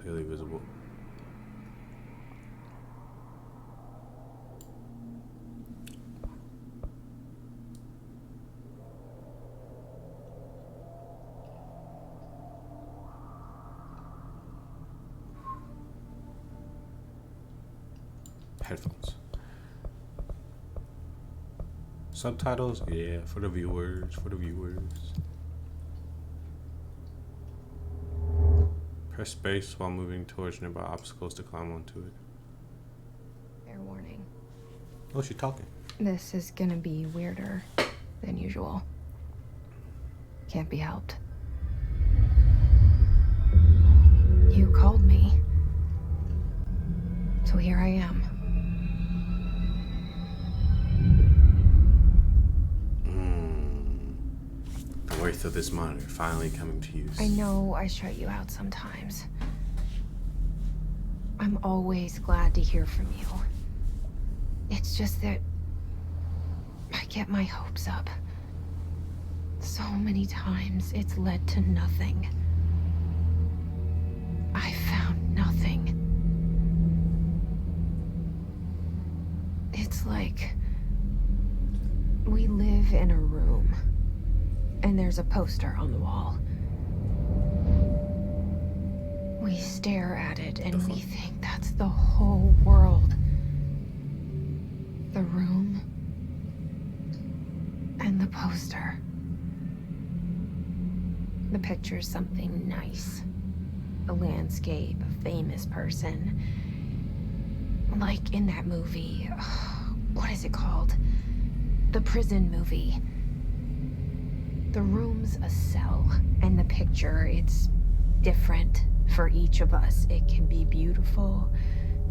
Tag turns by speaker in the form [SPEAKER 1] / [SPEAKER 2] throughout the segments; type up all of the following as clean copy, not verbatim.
[SPEAKER 1] clearly visible. Headphones. Subtitles, yeah, for the viewers, Press space while moving towards nearby obstacles to climb onto it.
[SPEAKER 2] Fair warning.
[SPEAKER 1] Oh, she's talking.
[SPEAKER 2] This is gonna be weirder than usual. Can't be helped. You called me. So here I am.
[SPEAKER 1] The worth of this monitor finally coming to use.
[SPEAKER 2] I know I shut you out sometimes. I'm always glad to hear from you. It's just that I get my hopes up. So many times it's led to nothing. I found nothing. It's like we live in a room, and there's a poster on the wall. We stare at it and we think that's the whole world. The room and the poster. The picture's something nice. A landscape, a famous person. Like in that movie, what is it called? The prison movie. The room's a cell, and the picture, it's different for each of us. It can be beautiful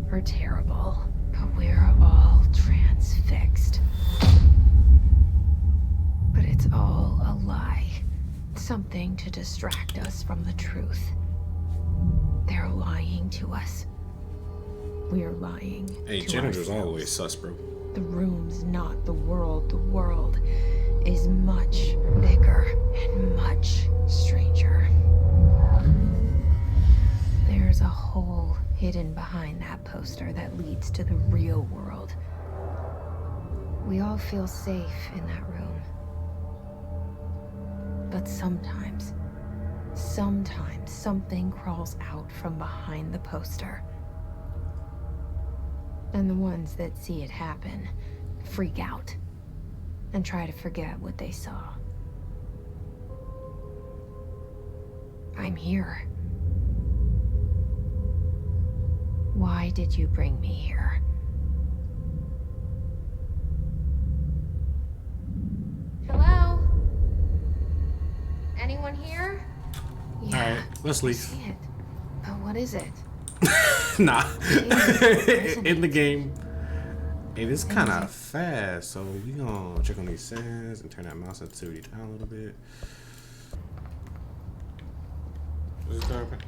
[SPEAKER 2] or terrible, but we're all transfixed. But it's all a lie. Something to distract us from the truth. They're lying to us. We're lying
[SPEAKER 1] Hey,
[SPEAKER 2] to
[SPEAKER 1] Jennifer's
[SPEAKER 2] ourselves.
[SPEAKER 1] always sus, bro.
[SPEAKER 2] The room's not the world. The world is much bigger and much stranger. There's a hole hidden behind that poster that leads to the real world. We all feel safe in that room. But sometimes something crawls out from behind the poster. And the ones that see it happen freak out and try to forget what they saw. I'm here. Why did you bring me here? Hello? Anyone here? Yeah,
[SPEAKER 1] All right, let's
[SPEAKER 2] I
[SPEAKER 1] leave.
[SPEAKER 2] see it. But what is it?
[SPEAKER 1] Nah.
[SPEAKER 2] Isn't
[SPEAKER 1] In the
[SPEAKER 2] it?
[SPEAKER 1] game. It is kind of fast, so we gonna check on these settings and turn that mouse sensitivity down a little bit. Is it open?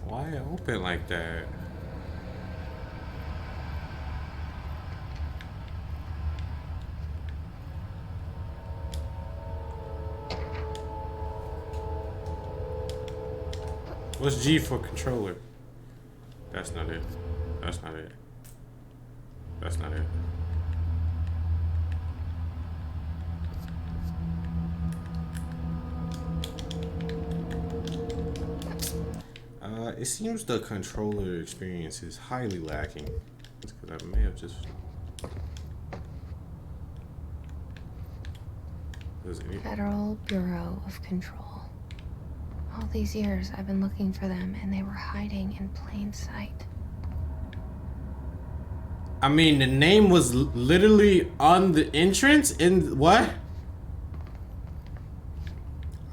[SPEAKER 1] Why it open like that? What's G for controller? That's not it. That's not it. That's not it. It seems the controller experience is highly lacking. It's because I may have just.
[SPEAKER 2] Federal Bureau of Control. All these years I've been looking for them and they were hiding in plain sight.
[SPEAKER 1] I mean, the name was literally on the entrance in what?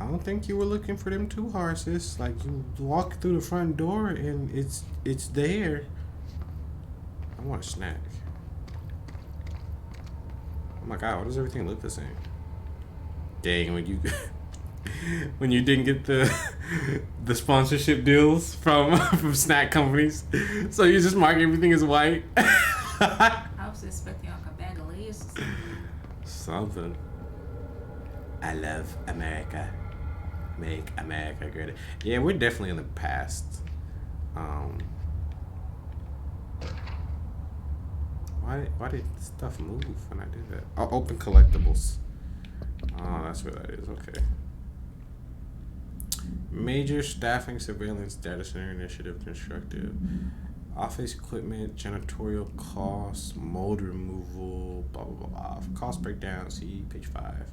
[SPEAKER 1] I don't think you were looking for them too hard, sis. Like, you walk through the front door and it's there. I want a snack. Oh my god, why does everything look the same? Dang, when you didn't get the sponsorship deals from from snack companies, so you just mark everything as white.
[SPEAKER 3] I was expecting like a bag of Lay's or something.
[SPEAKER 1] Something. I love America. Make America great. Yeah, we're definitely in the past. Why did stuff move when I did that? Oh, open collectibles. Oh, that's where that is. Okay. Major staffing, surveillance, data center initiative constructed. Office equipment, janitorial costs, mold removal, blah blah blah. Cost breakdown. See page 5.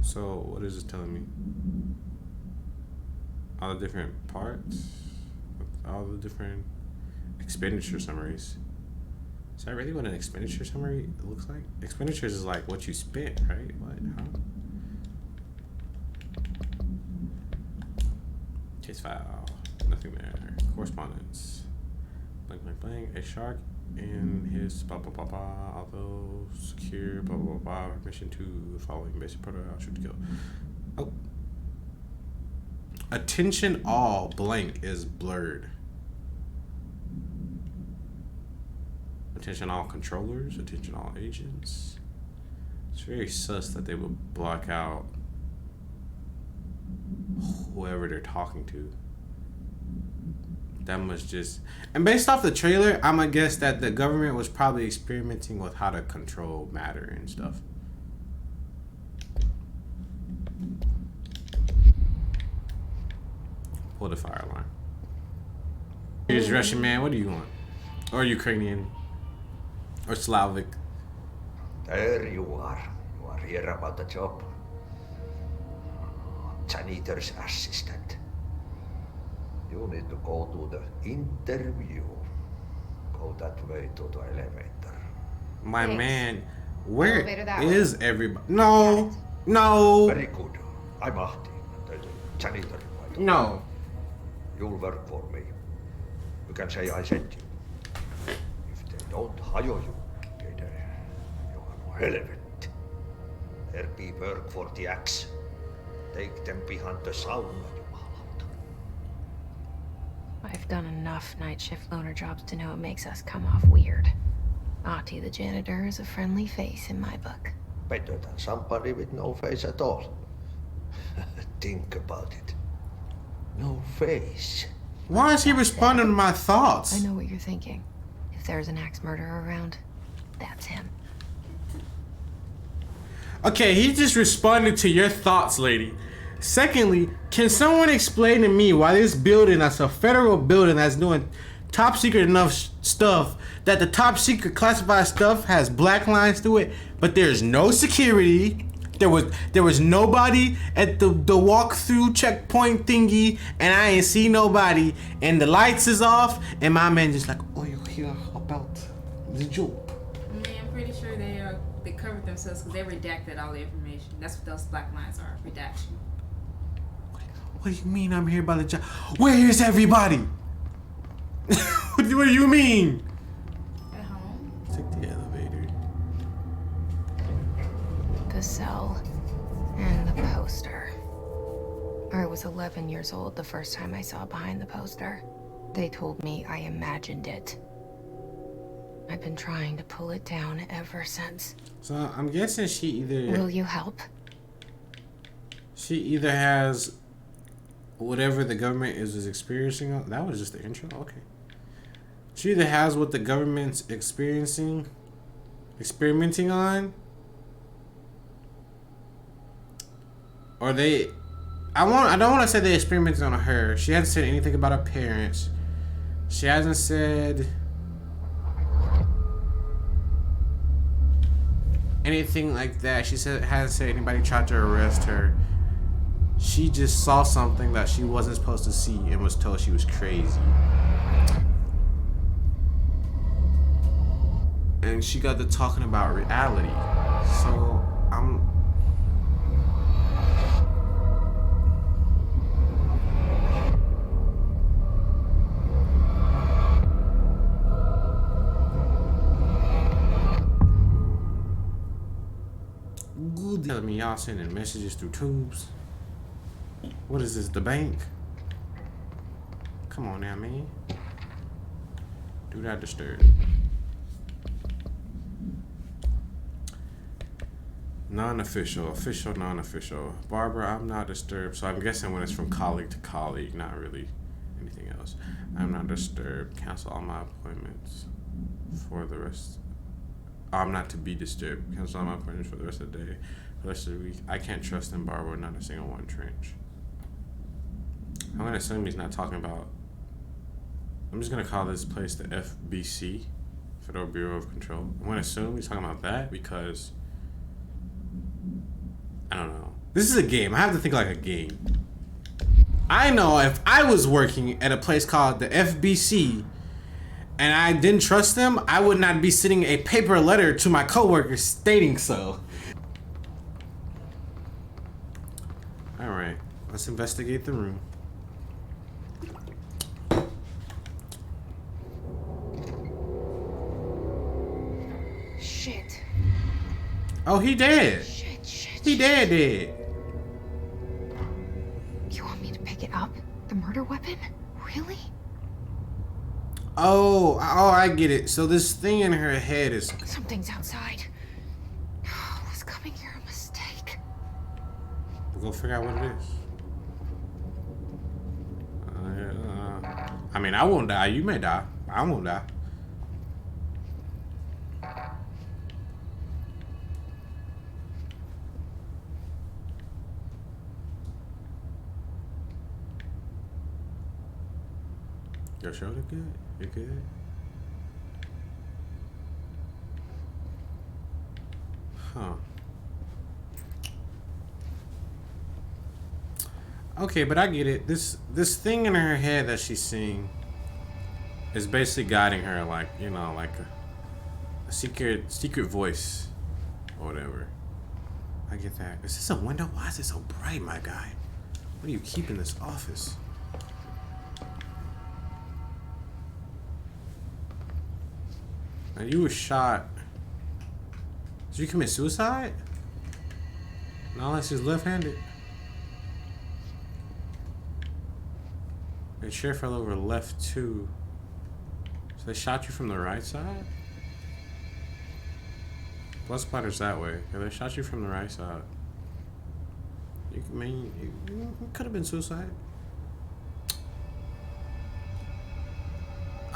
[SPEAKER 1] So what is this telling me? All the different parts, all the different expenditure summaries. Is that really what an expenditure summary looks like? Expenditures is like what you spent, right? What? How? Case file. Nothing there. Correspondence. Blank, blank, blank. A shark in his blah blah blah blah. Although secure blah blah blah. Permission to following basic protocol should go. Oh. Attention all blank is blurred. Attention all controllers. Attention all agents. It's very sus that they would block out whoever they're talking to. That must just... And based off the trailer, I'm gonna guess that the government was probably experimenting with how to control matter and stuff. Pull the fire alarm. Here's Russian man, what do you want? Or Ukrainian. Or Slavic.
[SPEAKER 4] There you are. You are here about the job. Janitor's assistant. You need to go to the interview. Go that way to the elevator.
[SPEAKER 1] My
[SPEAKER 2] Thanks.
[SPEAKER 1] man, where
[SPEAKER 2] Elevator that
[SPEAKER 1] is everybody? No, no,
[SPEAKER 4] Very good. I'm Ahti, the janitor.
[SPEAKER 1] no.
[SPEAKER 4] You'll work for me. You can say I sent you. If they don't hire you, then you are no relevant. There be work for the axe. Take them behind the sauna, you malauta.
[SPEAKER 2] I've done enough night shift loner jobs to know it makes us come off weird. Ahti the janitor is a friendly face in my book.
[SPEAKER 4] Better than somebody with no face at all. Think about it. No face.
[SPEAKER 1] Why is he responding to my thoughts?
[SPEAKER 2] I know what you're thinking. If there's an axe murderer around, that's him.
[SPEAKER 1] Okay, he just responded to your thoughts, lady. Secondly, can someone explain to me why this building, that's a federal building that's doing top secret enough stuff, that the top secret classified stuff has black lines through it, but there's no security. There was nobody at the walkthrough checkpoint thingy, and I ain't see nobody, and the lights is off, and my man just like, oh, you hear about the job?
[SPEAKER 3] I mean, I'm pretty sure they covered themselves because they redacted all the information. That's what those black lines are, redaction.
[SPEAKER 1] What do you mean I'm here by the job? Where is everybody? What do you mean?
[SPEAKER 3] At home?
[SPEAKER 1] Take the elevator.
[SPEAKER 2] The cell and the poster. I was 11 years old the first time I saw behind the poster. They told me I imagined it. I've been trying to pull it down ever since.
[SPEAKER 1] So I'm guessing she
[SPEAKER 2] Will you help?
[SPEAKER 1] either has whatever the government is experiencing. That was just the intro. Okay. She either has what the government's experimenting on, or I don't want to say they experimented on her. She hasn't said anything about her parents. She hasn't said anything like that. She hasn't said anybody tried to arrest her. She just saw something that she wasn't supposed to see and was told she was crazy. And she got to talking about reality. So I'm... Good. Telling me y'all sending messages through tubes. What is this, the bank? Come on now, man. Do not disturb. Non-official, official, non-official. Barbara, I'm not disturbed. So I'm guessing when it's from colleague to colleague, not really anything else. I'm not disturbed. Cancel all my appointments for the rest. I'm not to be disturbed. Cancel all my appointments for the rest of the day. For the rest of the week. I can't trust in Barbara, not a single one. Trench. I'm gonna assume he's not talking about. I'm just gonna call this place the FBC, Federal Bureau of Control. I'm gonna assume he's talking about that because I don't know. This is a game. I have to think like a game. I know if I was working at a place called the FBC and I didn't trust them, I would not be sending a paper letter to my coworkers stating so. All right, let's investigate the room.
[SPEAKER 2] Shit.
[SPEAKER 1] Oh, he dead.
[SPEAKER 2] Shit.
[SPEAKER 1] He dead.
[SPEAKER 2] You want me to pick it up? The murder weapon? Really?
[SPEAKER 1] Oh, I get it. So this thing in her head is.
[SPEAKER 2] Something's outside. Was coming here a mistake?
[SPEAKER 1] We'll go figure out what it is. I mean, I won't die. You may die. I won't die. Your shoulder good? You good? Huh. Okay, but I get it. This thing in her head that she's seeing is basically guiding her, like, you know, like a secret voice or whatever. I get that. Is this a window? Why is it so bright, my guy? What do you keep in this office? Now you were shot. Did you commit suicide? Not unless he's left-handed. The chair fell over left too. So they shot you from the right side? Blood splatters that way. Yeah, they shot you from the right side. You mean it could have been suicide.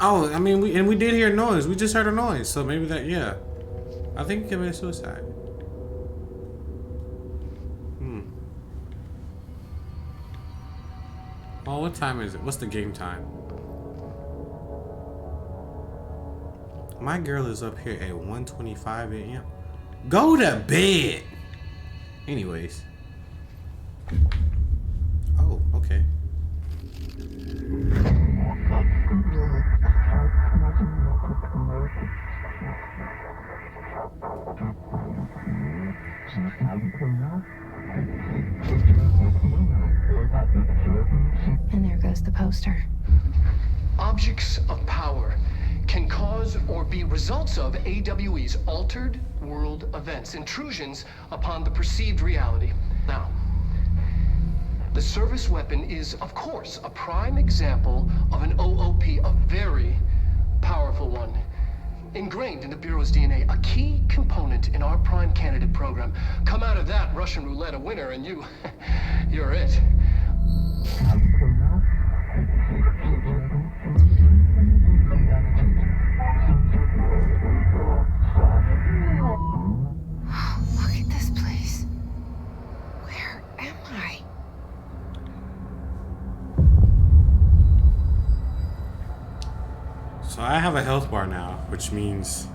[SPEAKER 1] Oh, I mean, we did hear noise. We just heard a noise, so maybe that, yeah. I think he committed suicide. Oh, what time is it? What's the game time? My girl is up here at 1:25 a.m. Go to bed! Anyways. Oh, okay.
[SPEAKER 2] And there goes the poster.
[SPEAKER 5] Objects of power can cause or be results of AWE's altered world events, intrusions upon the perceived reality. Now, the service weapon is, of course, a prime example of an OOP, a very powerful one. Ingrained in the Bureau's DNA, a key component in our prime candidate program. Come out of that Russian roulette a winner and you're it.
[SPEAKER 2] Look at this place. Where am I?
[SPEAKER 1] So I have a health bar now, which means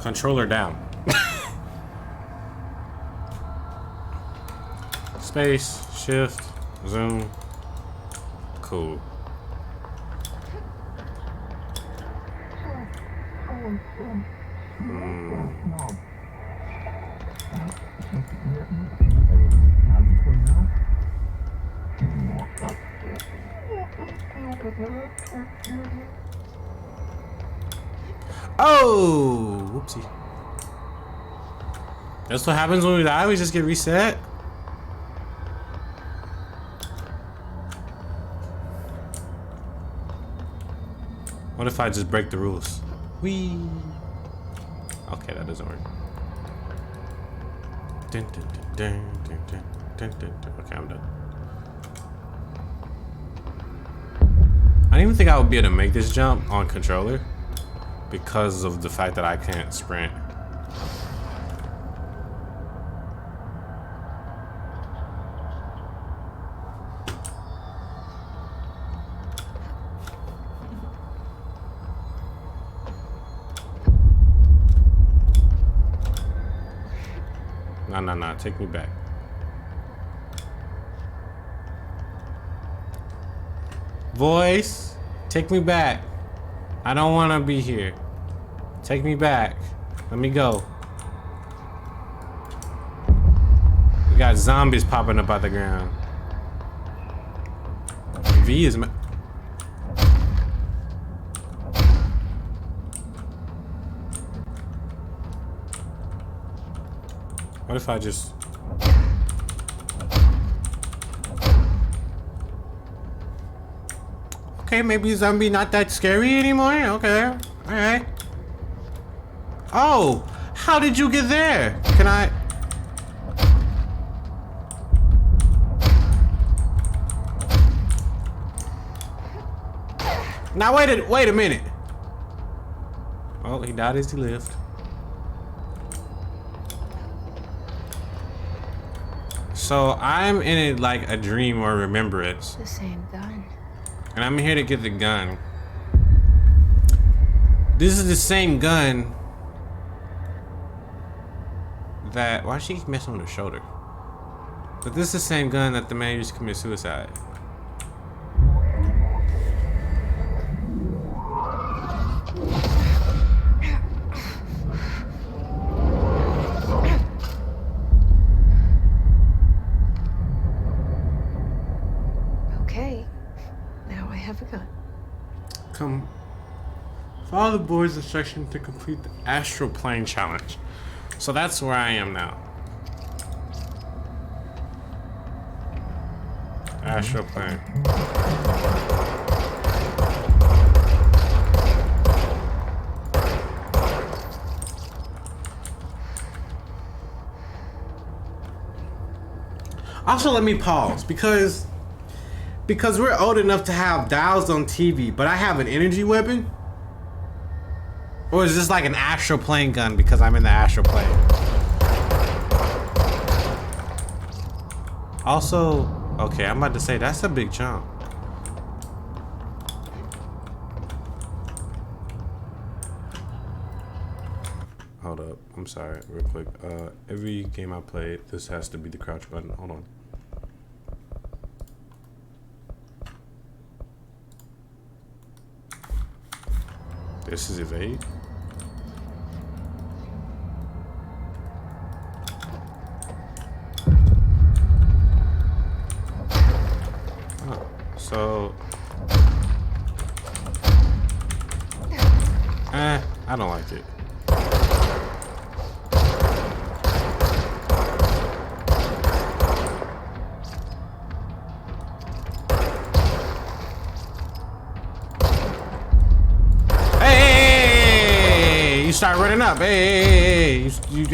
[SPEAKER 1] controller down. Space, shift, zoom. Cool. Oh, whoopsie. That's what happens when we die. We just get reset. What if I just break the rules? Whee. Okay, that doesn't work. Okay, I'm done. I didn't even think I would be able to make this jump on controller because of the fact that I can't sprint. No, take me back. Voice, take me back. I don't want to be here. Take me back. Let me go. We got zombies popping up out the ground. V is... What if I just... Okay, maybe zombie not that scary anymore? Okay, alright. Oh! How did you get there? Can I... Now wait a minute. Oh, he died as he lived. So I'm in it like a dream or remembrance.
[SPEAKER 2] The same gun.
[SPEAKER 1] And I'm here to get the gun. This is the same gun that... Why she keep messing on her shoulder? But this is the same gun that the man used to commit suicide.
[SPEAKER 2] Okay, now I have a gun.
[SPEAKER 1] Come. Follow the board's instruction to complete the astral plane challenge. So that's where I am now. Astral plane. Also, let me pause because we're old enough to have dials on TV, but I have an energy weapon. Or is this like an astral plane gun because I'm in the astral plane? Also, okay, I'm about to say that's a big jump. Hold up, I'm sorry, real quick. Every game I play, this has to be the crouch button. Hold on. This is evade. Oh, so I don't like it. Start running up. Hey, you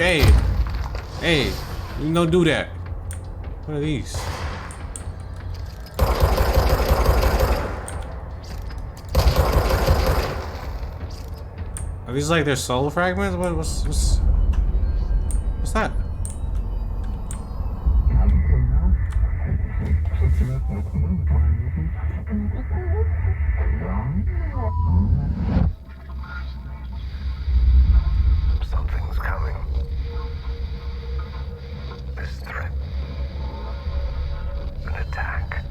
[SPEAKER 1] don't do that. What are these? Are these like their soul fragments? What's that?
[SPEAKER 6] Something's coming. This threat. An attack.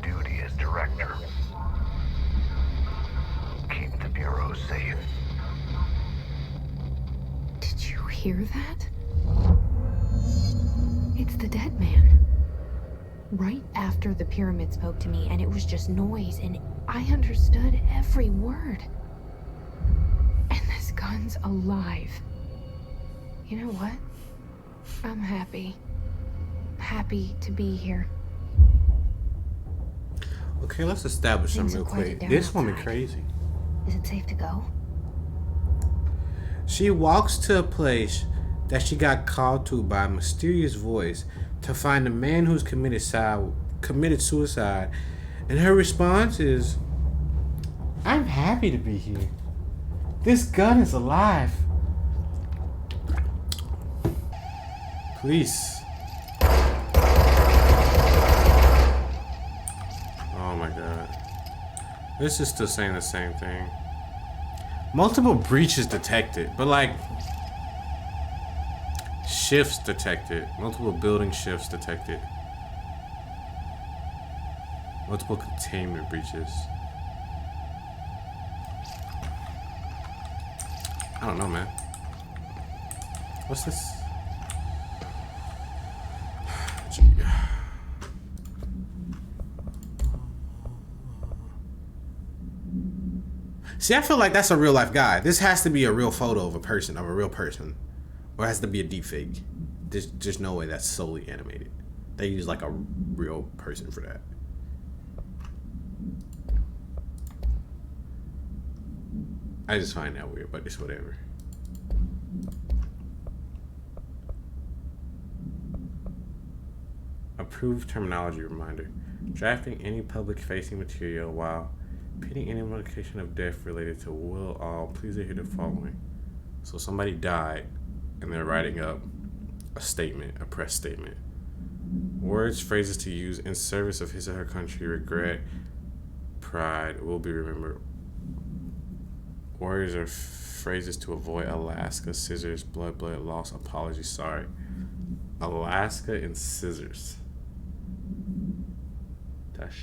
[SPEAKER 6] Duty as director. Keep the Bureau safe.
[SPEAKER 2] Did you hear that? It's the dead man. Right after the pyramid spoke to me, and it was just noise, and I understood every word. And this gun's alive. You know what? I'm happy. Happy to be here.
[SPEAKER 1] Okay, let's establish something real quick. This woman crazy.
[SPEAKER 2] Is it safe to go?
[SPEAKER 1] She walks to a place that she got called to by a mysterious voice to find a man who's committed suicide. And her response is, "I'm happy to be here. This gun is alive. Police." Oh my god. This is still saying the same thing. Multiple breaches detected, but like shifts detected. Multiple building shifts detected. Multiple containment breaches. I don't know, man. What's this? See, I feel like that's a real life guy. This has to be a real photo of a person, of a real person. Or it has to be a deep fake. There's no way that's solely animated. They use like a real person for that. I just find that weird, but it's whatever. Approved terminology reminder. Drafting any public-facing material while pitting any implication of death related to will all, please adhere to the following. So somebody died, and they're writing up a statement, a press statement. Words, phrases to use in service of his or her country, regret, pride, will be remembered. Words or phrases to avoid Alaska, scissors, blood, loss, apology, sorry. Alaska and scissors. That's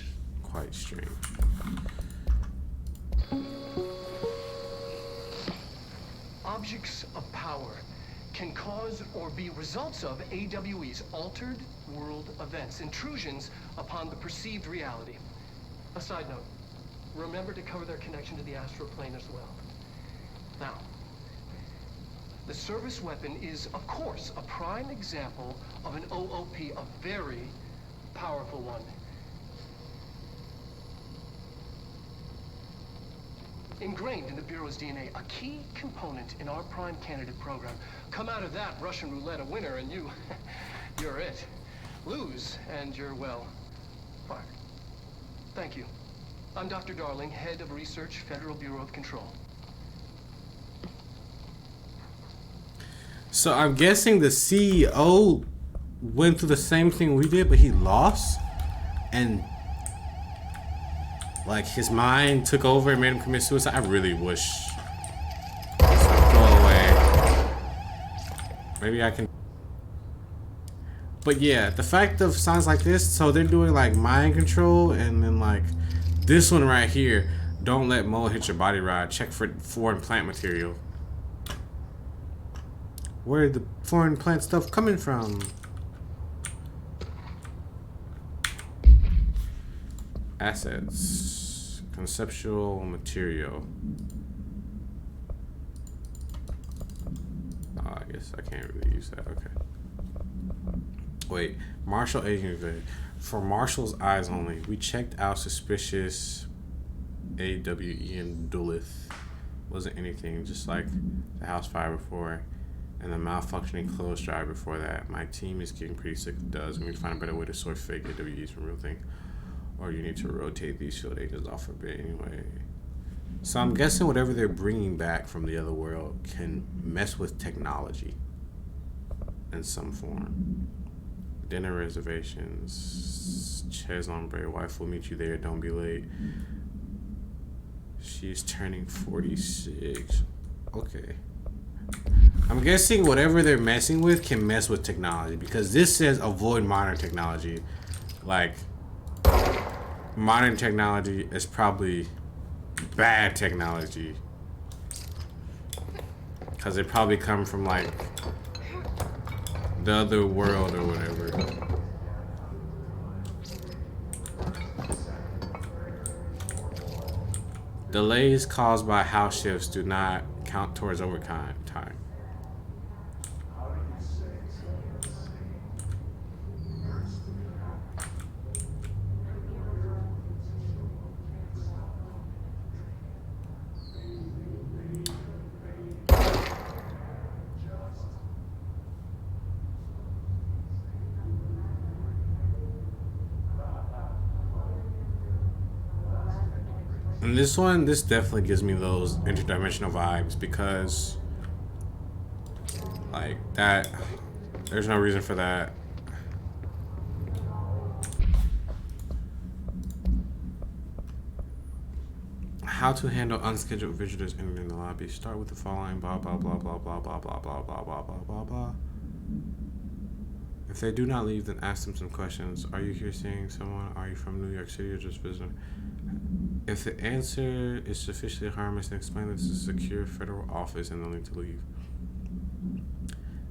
[SPEAKER 1] quite strange.
[SPEAKER 5] Objects of power can cause or be results of AWE's altered world events, intrusions upon the perceived reality. A side note, remember to cover their connection to the astral plane as well. Now, the service weapon is, of course, a prime example of an OOP, a very powerful one. Ingrained in the Bureau's DNA, a key component in our prime candidate program. Come out of that Russian roulette a winner and you're it. Lose and you're, well, fired. Thank you. I'm Dr. Darling, head of research, Federal Bureau of Control.
[SPEAKER 1] So I'm guessing the CEO went through the same thing we did, but he lost, and like his mind took over and made him commit suicide. I really wish this would go away. Maybe I can. But yeah, the fact of sounds like this, so they're doing like mind control, and then like this one right here, don't let mold hit your body rod. Check for foreign plant material. Where the foreign plant stuff coming from? Assets. Conceptual material. Oh, I guess I can't really use that. Okay. Wait. Marshall agent. For Marshall's eyes only. We checked out suspicious AWE and Duluth. Wasn't anything, just like the house fire before. And the malfunctioning clothes dryer before that. My team is getting pretty sick of does. We need to find a better way to sort fake AWEs from real things. Or you need to rotate these field agents off a bit anyway. So I'm guessing whatever they're bringing back from the other world can mess with technology in some form. Dinner reservations. Chez Ombre. Wife will meet you there. Don't be late. She's turning 46. Okay. I'm guessing whatever they're messing with can mess with technology, because this says avoid modern technology. Like, modern technology is probably bad technology, because it probably come from like the other world or whatever. Delays caused by house shifts do not count towards overtime time. And this one, this definitely gives me those interdimensional vibes because, like, that, there's no reason for that. How to handle unscheduled visitors entering the lobby. Start with the following, blah, blah, blah, blah, blah, blah, blah, blah, blah, blah, blah, blah, blah. If they do not leave, then ask them some questions. Are you here seeing someone? Are you from New York City or just visiting? If the answer is sufficiently harmless, then explain that this is a secure federal office and they'll need to leave.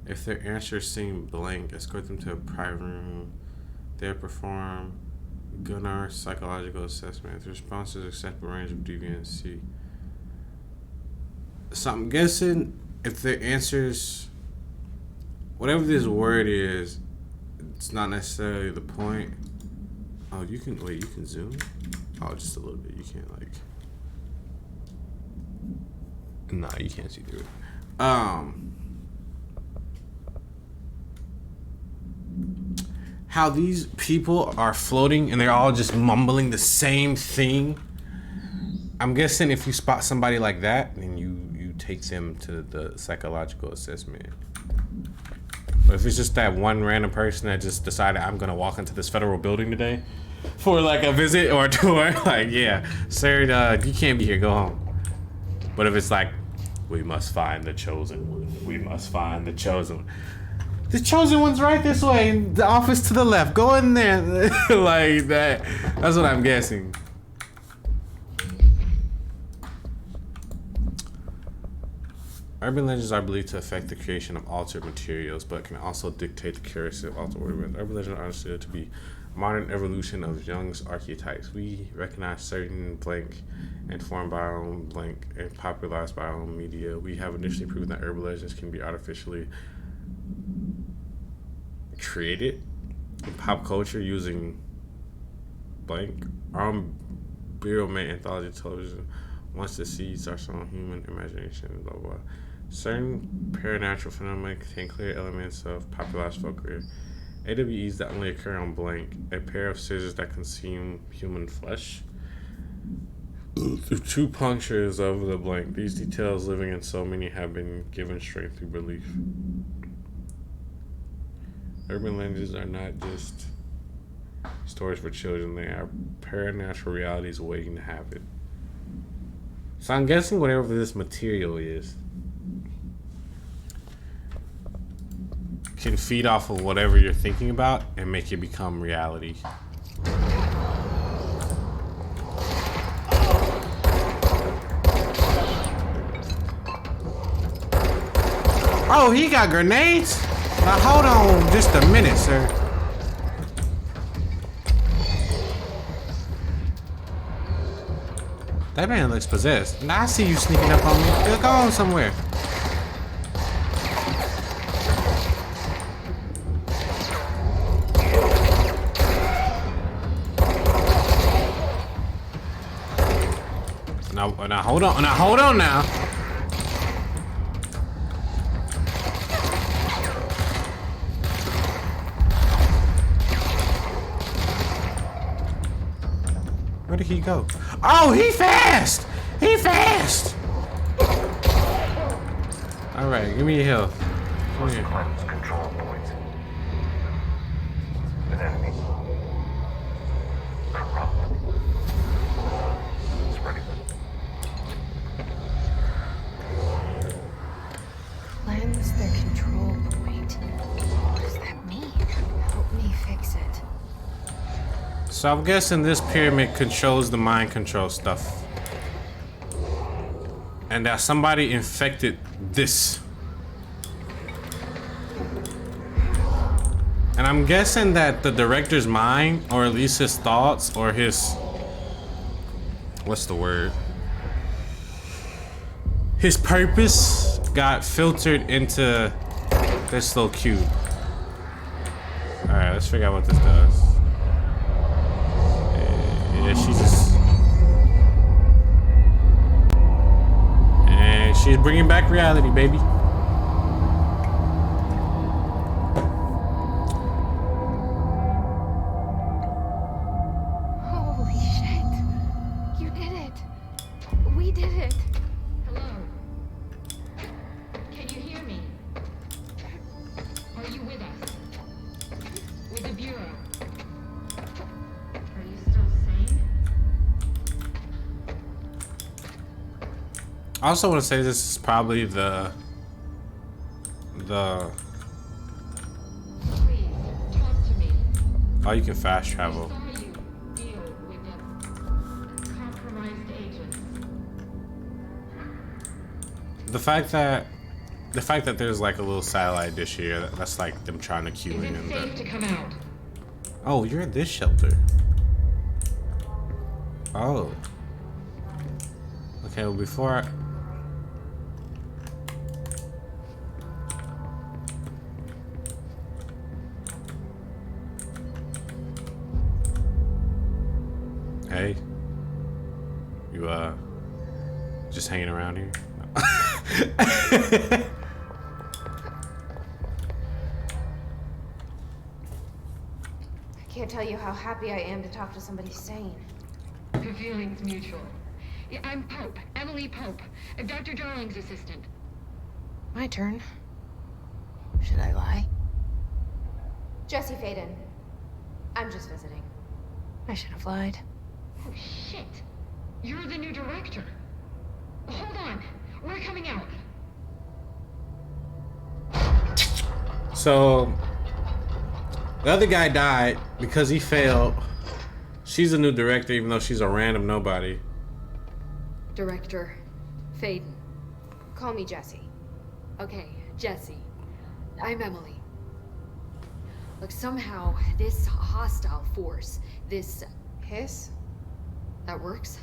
[SPEAKER 1] If their answers seem blank, escort them to a private room. There perform Gunnar psychological assessment. If the responses accept a range of deviancy. So I'm guessing if their answers, whatever this word is, it's not necessarily the point. Oh, you can, wait, you can zoom? Oh, just a little bit. You can't, like, nah, you can't see through it. How these people are floating and they're all just mumbling the same thing. I'm guessing if you spot somebody like that, then you take them to the psychological assessment. But if it's just that one random person that just decided I'm gonna walk into this federal building today for like a visit or a tour, like, yeah, sir, you can't be here, go home. But if it's like, we must find the chosen one, we must find the chosen one. The chosen one's right this way, the office to the left, go in there. Like that, that's what I'm guessing. Urban legends are believed to affect the creation of altered materials, but can also dictate the accuracy of altered ornaments. Urban legends are understood to be modern evolution of Jung's archetypes. We recognize certain blank and formed by our own blank and popularized by our own media. We have initially proven that urban legends can be artificially created in pop culture using blank. Our own Bureau made anthology television. Once the seeds are sown, human imagination, blah, blah. Certain paranatural phenomena contain clear elements of popularized folklore. AWEs that only occur on blank. A pair of scissors that consume human flesh. Through two punctures of the blank. These details living in so many have been given strength through belief. Urban legends are not just stories for children. They are paranatural realities waiting to happen. So I'm guessing whatever this material is can feed off of whatever you're thinking about and make it become reality. Oh, he got grenades? Now hold on just a minute, sir. That man looks possessed. Now I see you sneaking up on me. You're going somewhere. Now hold on. Now hold on now. Where did he go? Oh, he fast! He fast! Alright, give me your health. Come here.
[SPEAKER 6] Cleanse control points. An enemy. Corrupt. Spreading.
[SPEAKER 2] Cleanse their control point. What does that mean? Help me fix it.
[SPEAKER 1] So I'm guessing this pyramid controls the mind control stuff. And that somebody infected this. And I'm guessing that the director's mind, or at least his thoughts, or his... what's the word? His purpose got filtered into this little cube. Alright, let's figure out what this does. Yeah, she's just... and she's bringing back reality, baby.
[SPEAKER 2] Holy shit. You did it. did it.
[SPEAKER 7] Hello? Can you hear me? Are you with us? With the Bureau? Are you still sane?
[SPEAKER 1] I also want to say this is probably the
[SPEAKER 7] Please, talk to me.
[SPEAKER 1] oh, you can fast
[SPEAKER 7] I
[SPEAKER 1] travel.
[SPEAKER 7] saw you deal with compromised agents.
[SPEAKER 1] The fact that there's like a little satellite dish here, that's like them trying to cue
[SPEAKER 7] Is
[SPEAKER 1] in.
[SPEAKER 7] it safe to come out?
[SPEAKER 1] Oh, you're at this shelter. Oh. Okay, well before I... Hey. You, just hanging around here?
[SPEAKER 2] I can't tell you how happy I am to talk to somebody sane.
[SPEAKER 7] The feeling's mutual. Yeah, I'm Pope, Emily Pope, Dr. Darling's assistant.
[SPEAKER 2] My turn. Should I lie? Jesse Faden. I'm just visiting. I should have lied.
[SPEAKER 7] Oh, shit. You're the new director. Hold on. We're coming out.
[SPEAKER 1] So, the other guy died because he failed. She's a new director, even though she's a random nobody.
[SPEAKER 8] Director Faden.
[SPEAKER 2] Call me Jesse.
[SPEAKER 8] Okay, Jesse. I'm Emily. Look, somehow this hostile force, this
[SPEAKER 2] Hiss?
[SPEAKER 8] that works.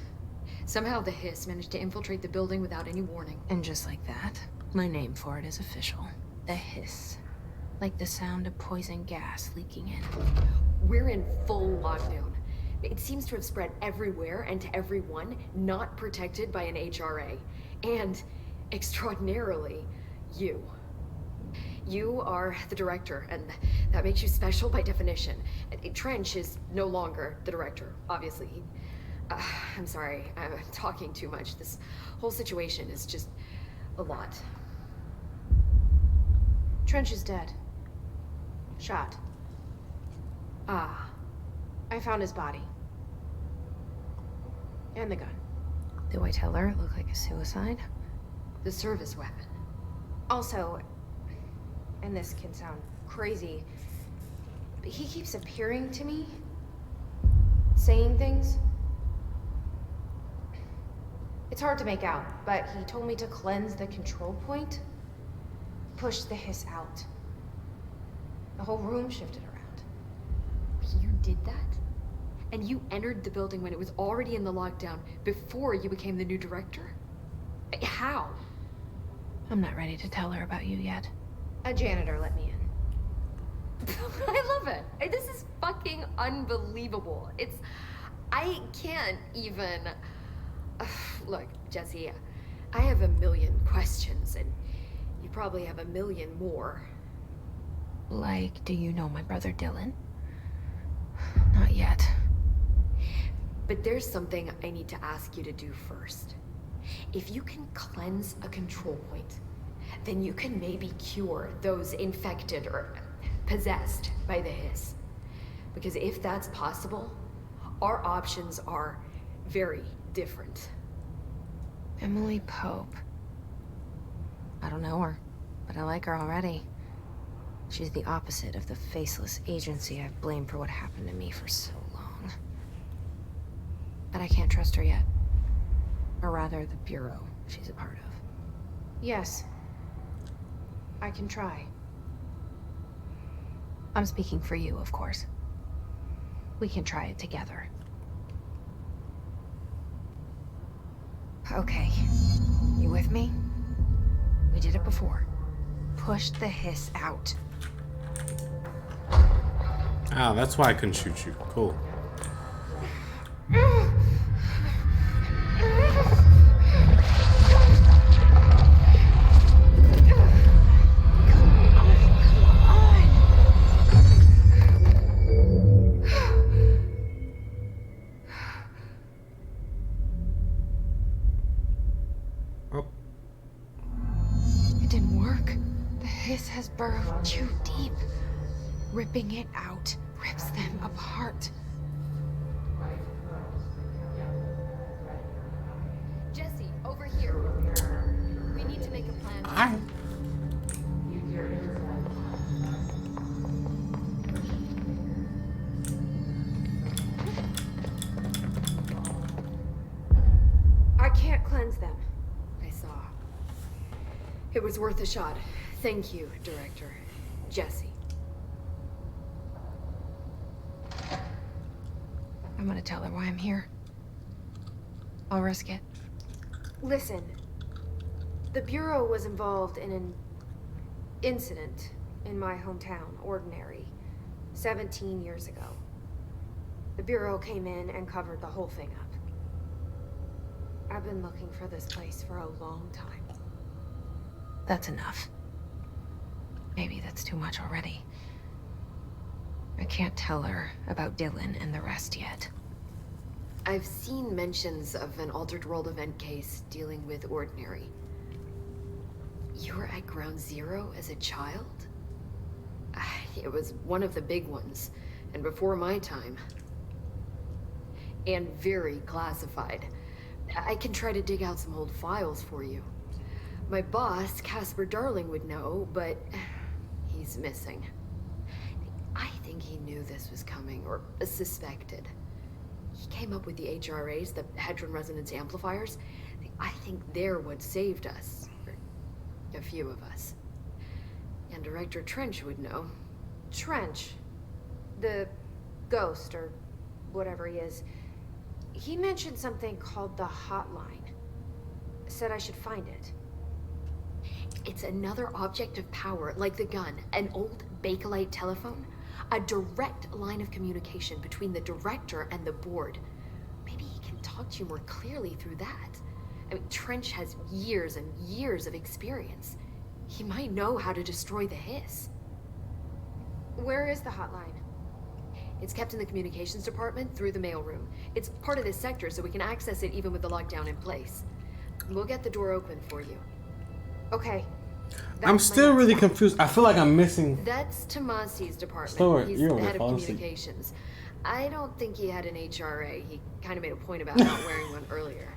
[SPEAKER 8] Somehow the Hiss managed to infiltrate the building without any warning.
[SPEAKER 2] And just like that, my name for it is official. The hiss. Like the sound of poison gas leaking in.
[SPEAKER 8] We're in full lockdown. It seems to have spread everywhere and to everyone not protected by an HRA. And, extraordinarily, you. You are the director, and that makes you special by definition. Trench is no longer the director, obviously. I'm sorry, I'm talking too much. This whole situation is just a lot.
[SPEAKER 2] Trench is dead. Shot.
[SPEAKER 8] Ah,
[SPEAKER 2] I found his body. And the gun. Do I tell her it looked like a suicide?
[SPEAKER 8] the service weapon.
[SPEAKER 2] Also, and this can sound crazy, but he keeps appearing to me, saying things. It's hard to make out, but he told me to cleanse the control point, push the hiss out. The whole room shifted around.
[SPEAKER 8] You did that? And you entered the building when it was already in the lockdown before you became the new director? How?
[SPEAKER 2] I'm not ready to tell her about you yet. A janitor let me in.
[SPEAKER 8] I love it. This is fucking unbelievable. I can't even... Look, Jesse, I have a million questions, and you probably have a million more.
[SPEAKER 2] Like, do you know my brother Dylan? Not yet.
[SPEAKER 8] But there's something I need to ask you to do first. If you can cleanse a control point, then you can maybe cure those infected or possessed by the hiss. Because if that's possible, our options are very different.
[SPEAKER 2] Emily Pope. I don't know her, but I like her already. She's the opposite of the faceless agency I've blamed for what happened to me for so long. But I can't trust her yet. Or rather, the Bureau she's a part of. Yes. I can try. I'm speaking for you, of course. We can try it together. Okay. You with me? We did it before. Push the hiss out.
[SPEAKER 1] Oh, that's why I couldn't shoot you. Cool.
[SPEAKER 2] has burrowed too deep. Ripping it out rips them apart.
[SPEAKER 8] Jesse, over here. We need to make a plan.
[SPEAKER 1] Alright.
[SPEAKER 2] I can't cleanse them.
[SPEAKER 8] I saw. It was worth a shot. Thank you, Director. Jesse.
[SPEAKER 2] I'm gonna tell her why I'm here. I'll risk it. Listen, the Bureau was involved in an incident in my hometown, Ordinary, 17 years ago. The Bureau came in and covered the whole thing up. I've been looking for this place for a long time. That's enough. Maybe that's too much already. I can't tell her about Dylan and the rest yet.
[SPEAKER 8] I've seen mentions of an Altered World event case dealing with Ordinary. You were at Ground Zero as a child? It was one of the big ones, and before my time. And very classified. I can try to dig out some old files for you. My boss, Casper Darling, would know, but he's missing. I think he knew this was coming, or suspected. He came up with the HRAs, the Hadron Resonance Amplifiers. I think they're what saved us. Or a few of us. And Director Trench would know.
[SPEAKER 2] Trench, the ghost, or whatever he is, he mentioned something called the Hotline. Said I should find it.
[SPEAKER 8] It's another object of power, like the gun, an old Bakelite telephone. A direct line of communication between the director and the board. Maybe he can talk to you more clearly through that. I mean, Trench has years and years of experience. He might know how to destroy the Hiss.
[SPEAKER 2] Where is the hotline?
[SPEAKER 8] It's kept in the communications department through the mailroom. It's part of this sector, so we can access it even with the lockdown in place. We'll get the door open for you.
[SPEAKER 2] Okay.
[SPEAKER 1] I'm still really confused. I feel like I'm missing.
[SPEAKER 8] That's Tomasi's department.
[SPEAKER 1] Stuart,
[SPEAKER 8] He's
[SPEAKER 1] you're
[SPEAKER 8] the
[SPEAKER 1] over
[SPEAKER 8] head of
[SPEAKER 1] falling asleep.
[SPEAKER 8] communications. I don't think he had an HRA. He kind of made a point about not wearing one earlier.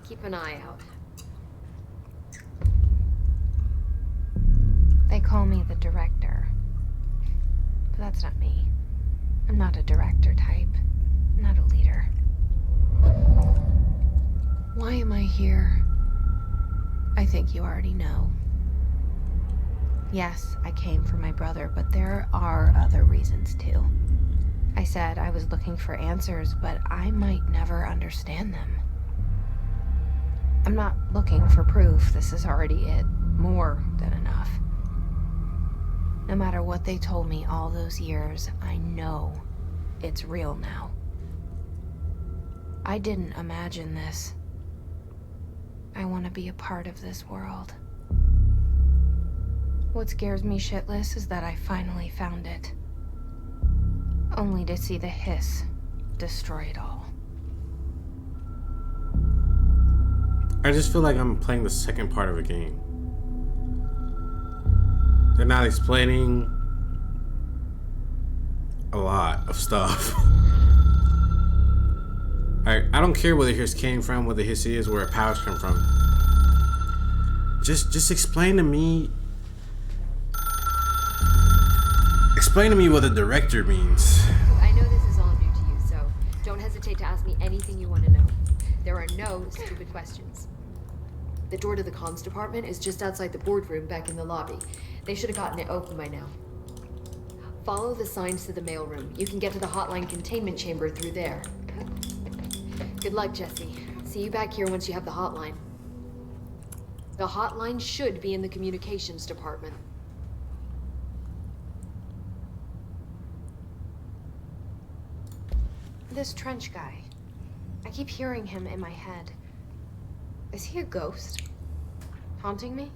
[SPEAKER 8] Keep an eye out.
[SPEAKER 2] They call me the director. But that's not me. I'm not a director type. I'm not a leader. Why am I here? I think you already know. Yes, I came for my brother, but there are other reasons too. I said I was looking for answers, but I might never understand them. I'm not looking for proof. This is already it. More than enough. No matter what they told me all those years, I know it's real now. I didn't imagine this. I want to be a part of this world. What scares me shitless is that I finally found it. Only to see the Hiss destroy it all.
[SPEAKER 1] I just feel like I'm playing the second part of a game. They're not explaining a lot of stuff. I don't care where the Hiss came from, where the Hiss is, where her powers come from. Just explain to me. Explain to me what the director means.
[SPEAKER 8] I know this is all new to you, so don't hesitate to ask me anything you want to know. There are no stupid questions. The door to the comms department is just outside the boardroom back in the lobby. They should have gotten it open by now. Follow the signs to the mailroom. You can get to the hotline containment chamber through there. Good luck, Jesse. See you back here once you have the hotline. The hotline should be in the communications department.
[SPEAKER 2] This Trench guy. I keep hearing him in my head. Is he a ghost? Haunting me?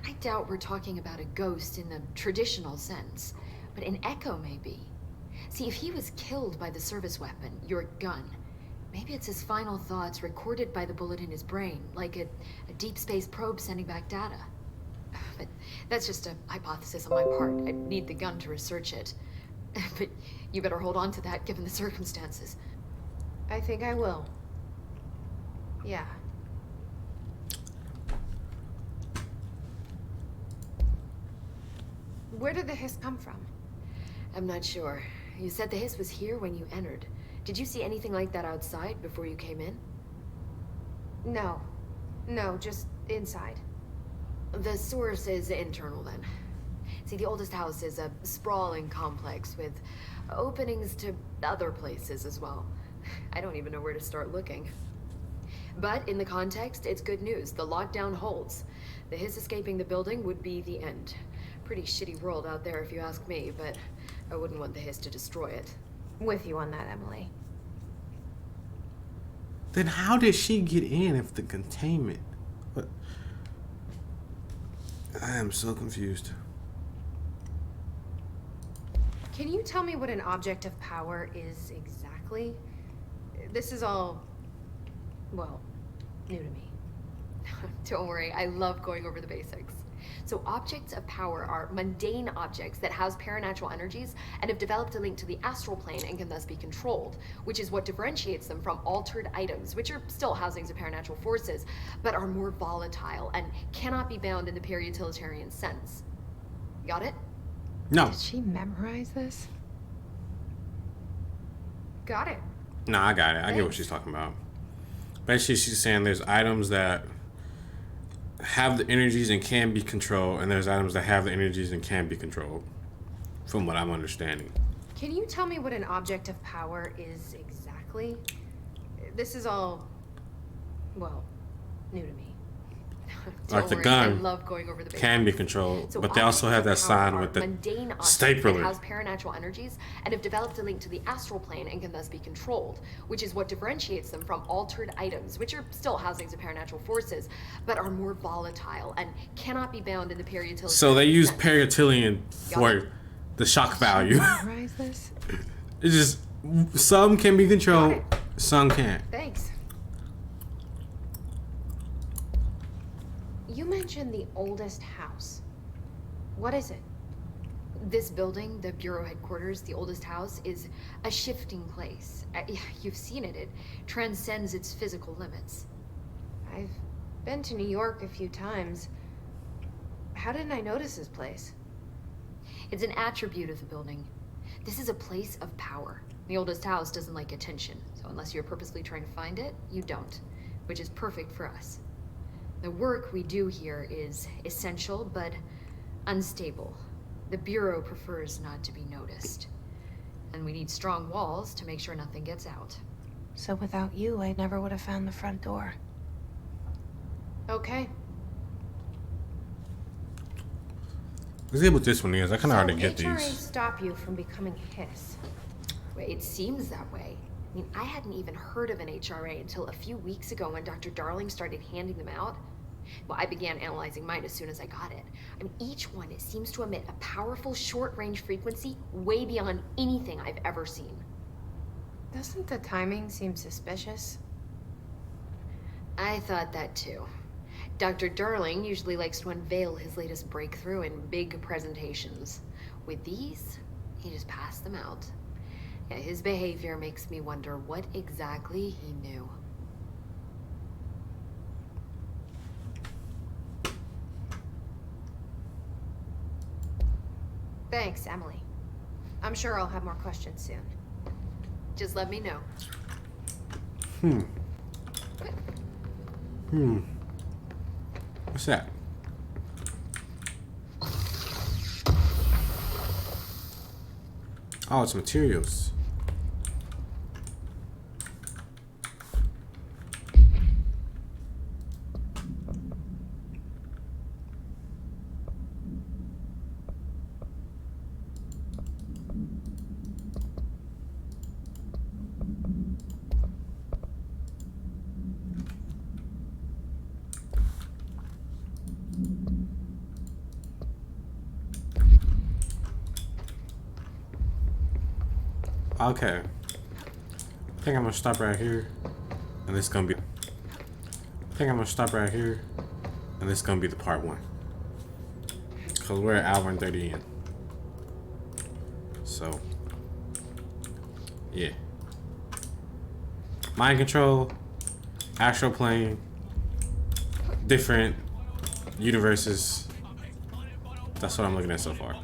[SPEAKER 8] I doubt we're talking about a ghost in the traditional sense, but an echo maybe. See, if he was killed by the service weapon, your gun, maybe it's his final thoughts recorded by the bullet in his brain, like a deep space probe sending back data. But that's just a hypothesis on my part. I'd need the gun to research it. But you better hold on to that given the circumstances.
[SPEAKER 2] I think I will. Yeah. Where did the hiss come from?
[SPEAKER 8] I'm not sure. You said the hiss was here when you entered. Did you see anything like that outside before you came in?
[SPEAKER 2] No. No, just inside.
[SPEAKER 8] The source is internal then. See, the oldest house is a sprawling complex with openings to other places as well. I don't even know where to start looking. But in the context, it's good news. The lockdown holds. The hiss escaping the building would be the end. Pretty shitty world out there if you ask me, but I wouldn't want the hiss to destroy it.
[SPEAKER 2] With you on that, Emily.
[SPEAKER 1] Then how did she get in if the containment? What? I am so confused.
[SPEAKER 2] Can you tell me what an object of power is exactly? This is all, well, new to me.
[SPEAKER 8] Don't worry, I love going over the basics. So objects of power are mundane objects that house paranatural energies and have developed a link to the astral plane and can thus be controlled, which is what differentiates them from altered items, which are still housings of paranatural forces, but are more volatile and cannot be bound in the pure utilitarian sense. Got it?
[SPEAKER 1] No.
[SPEAKER 2] Did she memorize this? Got it.
[SPEAKER 1] No, I got it. I get what she's talking about. Basically, she's saying there's items that have the energies and can be controlled, and there's items that have the energies and can be controlled, from what I'm understanding.
[SPEAKER 2] Can you tell me what an object of power is exactly? This is all, well, new to me.
[SPEAKER 1] Like the
[SPEAKER 8] Don't worry,
[SPEAKER 1] gun
[SPEAKER 8] I love going over the basics.
[SPEAKER 1] can be controlled,
[SPEAKER 8] So
[SPEAKER 1] but they also have that
[SPEAKER 8] objects of power
[SPEAKER 1] sign
[SPEAKER 8] are
[SPEAKER 1] with the
[SPEAKER 8] mundane objects
[SPEAKER 1] stapler.
[SPEAKER 8] that house paranatural energies and have developed a link to the astral plane and can thus be controlled, which is what differentiates them from altered items, which are still housings of paranatural forces, but are more volatile and cannot be bound in the pure utilitarian
[SPEAKER 1] So they use
[SPEAKER 8] sense.
[SPEAKER 1] periutillion
[SPEAKER 8] Got
[SPEAKER 1] for
[SPEAKER 8] it?
[SPEAKER 1] the shock value.
[SPEAKER 2] Memorize this?
[SPEAKER 1] It's just some can be controlled,
[SPEAKER 2] Got
[SPEAKER 1] some can't.
[SPEAKER 2] Thanks. You mentioned the oldest house. What is it?
[SPEAKER 8] This building, the Bureau headquarters, the oldest house, is a shifting place. You've seen it. It transcends its physical limits.
[SPEAKER 2] I've been to New York a few times. How didn't I notice this place?
[SPEAKER 8] It's an attribute of the building. This is a place of power. The oldest house doesn't like attention, so unless you're purposely trying to find it, you don't, which is perfect for us. The work we do here is essential, but unstable. The Bureau prefers not to be noticed. And we need strong walls to make sure nothing gets out.
[SPEAKER 2] So without you, I never would have found the front door. Okay.
[SPEAKER 1] Let's see what this one is. I can already get
[SPEAKER 2] HRAs
[SPEAKER 1] these.
[SPEAKER 2] stop you from becoming Hiss.
[SPEAKER 8] Wait, it seems that way. I mean, I hadn't even heard of an HRA until a few weeks ago when Dr. Darling started handing them out. Well, I began analyzing mine as soon as I got it. I mean, each one, it seems to emit a powerful short-range frequency way beyond anything I've ever seen.
[SPEAKER 2] Doesn't the timing seem suspicious?
[SPEAKER 8] I thought that too. Dr. Darling usually likes to unveil his latest breakthrough in big presentations. With these, he just passed them out. Yeah, his behavior makes me wonder what exactly he knew.
[SPEAKER 2] Thanks, Emily. I'm sure I'll have more questions soon.
[SPEAKER 8] Just let me know.
[SPEAKER 1] What's that? Oh, it's materials. Okay. I think I'm gonna stop right here. And this is gonna be... I think I'm gonna stop right here. And this is gonna be the part one. Because we're an hour and 30 in. So, yeah. Mind control, astral plane, different universes. That's what I'm looking at so far.